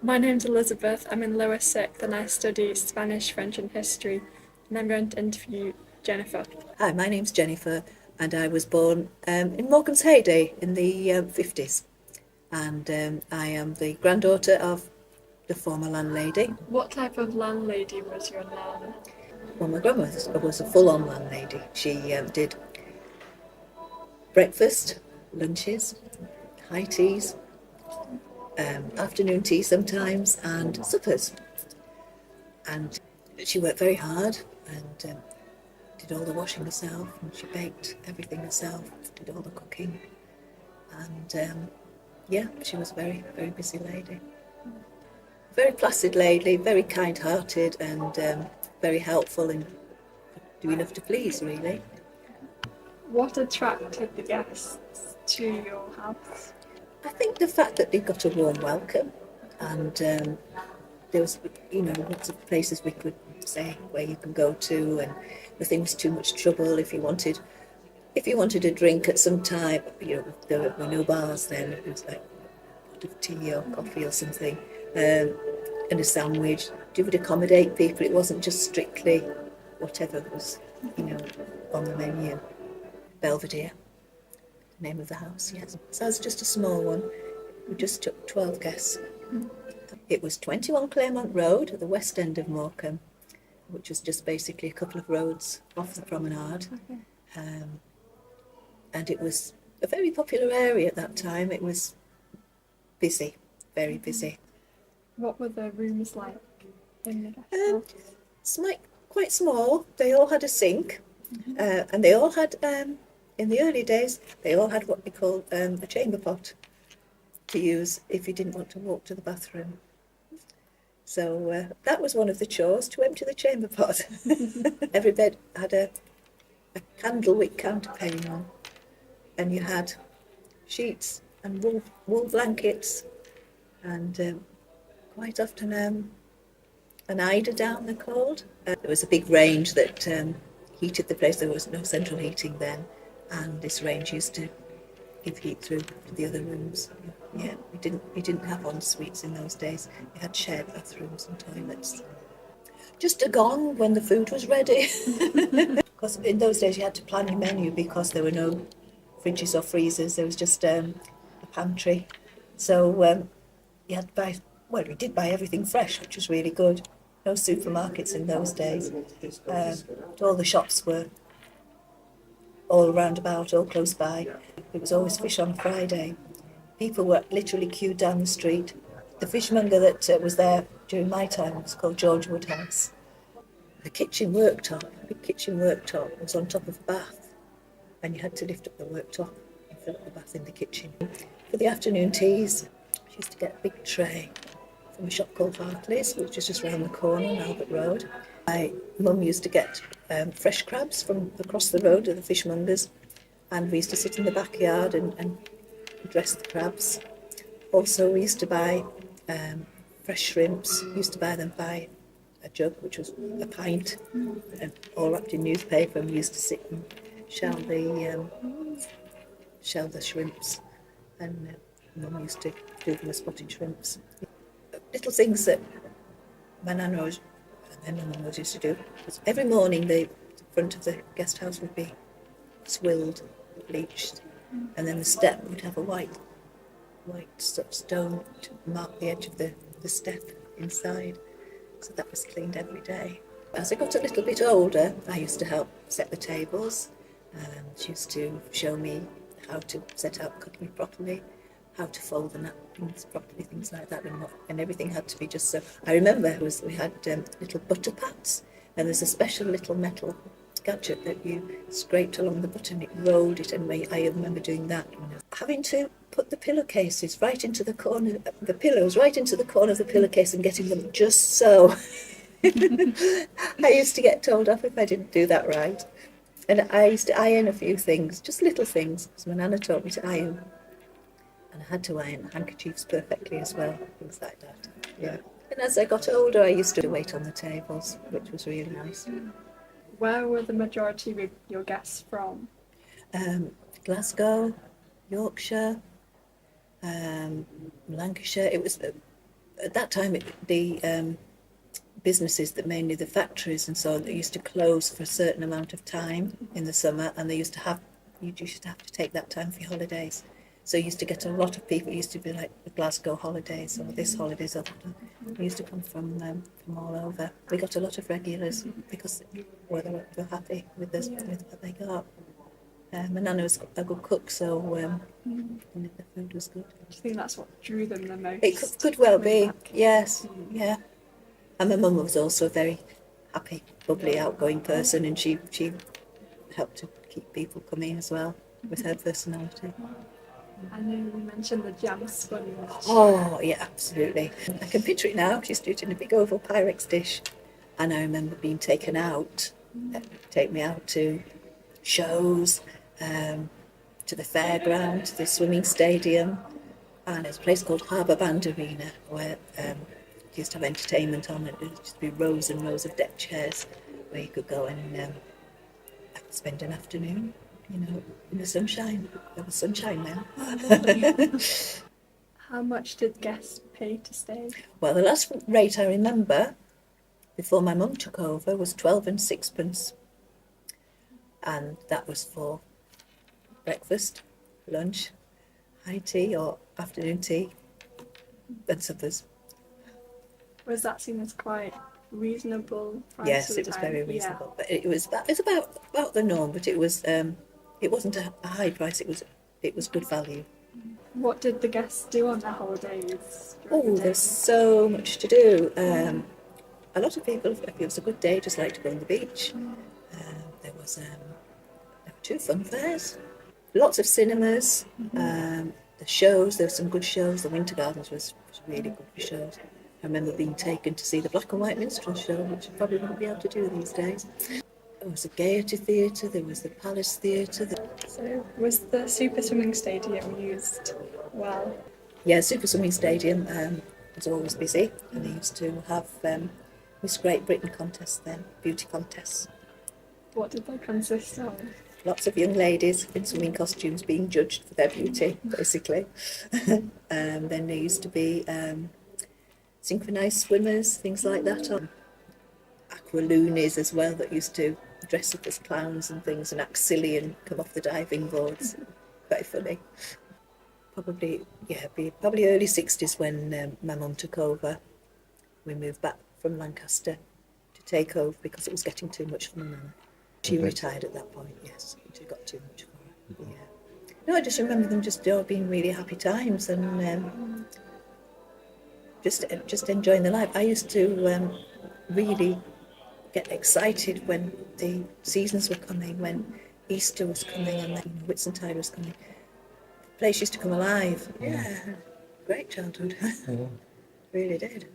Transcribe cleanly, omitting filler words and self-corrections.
My name's Elizabeth. I'm in lower sixth and I study Spanish, French, and history. And I'm going to interview Jennifer. Hi, my name's Jennifer, and I was born in Morecambe's heyday in the 50s. And I am the granddaughter of the former landlady. What type of landlady was your nan? Well, my grandmother was a full-on landlady. She did breakfast, lunches, high teas, afternoon tea sometimes, and suppers. And she worked very hard and did all the washing herself, and she baked everything herself, did all the cooking. And yeah, she was a very, very busy lady. Very placid lady, very kind-hearted, and very helpful and do enough to please, really. What attracted the guests to your house? I think the fact that they got a warm welcome, and there was, lots of places we could say where you can go to, and nothing was too much trouble if you wanted. If you wanted a drink at some time, there were no bars then. It was like a pot of tea or coffee or something, and a sandwich. You would accommodate people. It wasn't just strictly whatever was, on the menu. Belvedere, the name of the house, yes. So it was just a small one. We just took 12 guests. It was 21 Claremont Road at the west end of Morecambe, which was just basically a couple of roads off the promenade. Okay. And it was a very popular area at that time. It was busy, very busy. What were the rooms like in the guest house? It's quite small. They all had a sink, and they all had, in the early days, they all had what we call a chamber pot to use if you didn't want to walk to the bathroom. So that was one of the chores, to empty the chamber pot. Every bed had a candlewick counterpane on, and you had sheets and wool blankets, and quite often an eider down, they're called. There was a big range that heated the place. There was no central heating then, and this range used to give heat through to the other rooms. Yeah, we didn't have en suites in those days. We had shared bathrooms and toilets. Just a gong when the food was ready. Because in those days you had to plan your menu because there were no fridges or freezers. There was just a pantry. So you had to buy, well, we did buy everything fresh, which was really good. No supermarkets in those days. All the shops were all round about, all close by. It was always fish on Friday. People were literally queued down the street. The fishmonger that was there during my time was called George Woodhouse. The big kitchen worktop was on top of a bath, and you had to lift up the worktop and fill up the bath in the kitchen. For the afternoon teas, she used to get a big tray from a shop called Hartley's, which was just round the corner on Albert Road. My mum used to get fresh crabs from across the road to the fishmongers, and we used to sit in the backyard and dress the crabs. Also, we used to buy fresh shrimps. We used to buy them by a jug, which was a pint, and all wrapped in newspaper, and we used to sit and shell the shrimps, and Mum used to do them as spotted shrimps. Little things that my nan and then my mum used to do. Every morning the front of the guest house would be swilled, bleached, and then the step would have a white sort of stone to mark the edge of the step inside. So that was cleaned every day. As I got a little bit older, I used to help set the tables. She used to show me how to set out cooking properly, how to fold the napkins properly, things like that, and everything had to be just so. I remember we had little butter pats, and there's a special little metal gadget that you scraped along the butter and it rolled it, and I remember doing that. Having to put the pillowcases right into the corner, the pillows right into the corner of the pillowcase and getting them just so. I used to get told off if I didn't do that right. And I used to iron a few things, just little things, because my nana taught me to iron. And I had to iron handkerchiefs perfectly as well, things like that. Yeah. And as I got older, I used to wait on the tables, which was really nice. Where were the majority of your guests from? Glasgow, Yorkshire, Lancashire. It was at that time, the businesses, that mainly the factories and so on, they used to close for a certain amount of time in the summer, and you used to have to take that time for your holidays. So you used to get a lot of people. It used to be like the Glasgow holidays or this holidays or that. They used to come from all over. We got a lot of regulars because they were happy with what they got. My nana was a good cook, so the food was good. Do you think that's what drew them the most? It could well be, yes, yeah. And my mum was also a very happy, bubbly, outgoing person, and she helped to keep people coming as well with her personality. I know you mentioned the jam sponge. Oh, yeah, absolutely. I can picture it now. She's doing it in a big oval Pyrex dish. And I remember being taken out, take me out to shows, to the fairground, to the swimming stadium. And there's a place called Harbour Band Arena where used to have entertainment on it. There used to be rows and rows of deck chairs where you could go and spend an afternoon, in the sunshine. There was sunshine now. How much did guests pay to stay? Well, the last rate I remember before my mum took over was 12 and sixpence. And that was for breakfast, lunch, high tea or afternoon tea, and suppers. Was that seen as quite reasonable price? Yes, it was very reasonable. Yeah. But it was about the norm, but it wasn't a high price, it was good value. What did the guests do on their holidays? There's so much to do. A lot of people, if it was a good day, just like to go on the beach. There were 2 fun fairs, lots of cinemas, the shows. There were some good shows. The Winter Gardens was really good for shows. I remember being taken to see the Black and White Minstrel Show, which I probably wouldn't be able to do these days. There was the Gaiety Theatre, there was the Palace Theatre. So was the Super Swimming Stadium used well? Yeah, Super Swimming Stadium was always busy, and they used to have Miss Great Britain contests then, beauty contests. What did they consist of? Lots of young ladies in swimming costumes being judged for their beauty, basically. Then there used to be synchronised swimmers, things like that. Aqualoonies as well, that used to dress up as clowns and things, and act silly and come off the diving boards. Quite funny. Probably early 60s when my mum took over. We moved back from Lancaster to take over because it was getting too much for my mum. She retired at that point, yes. It got too much for her, yeah. No, I just remember them just being really happy times and just enjoying the life. I used to really get excited when the seasons were coming, when Easter was coming and then Whitsuntide was coming. The place used to come alive. Yeah, great childhood. Really did.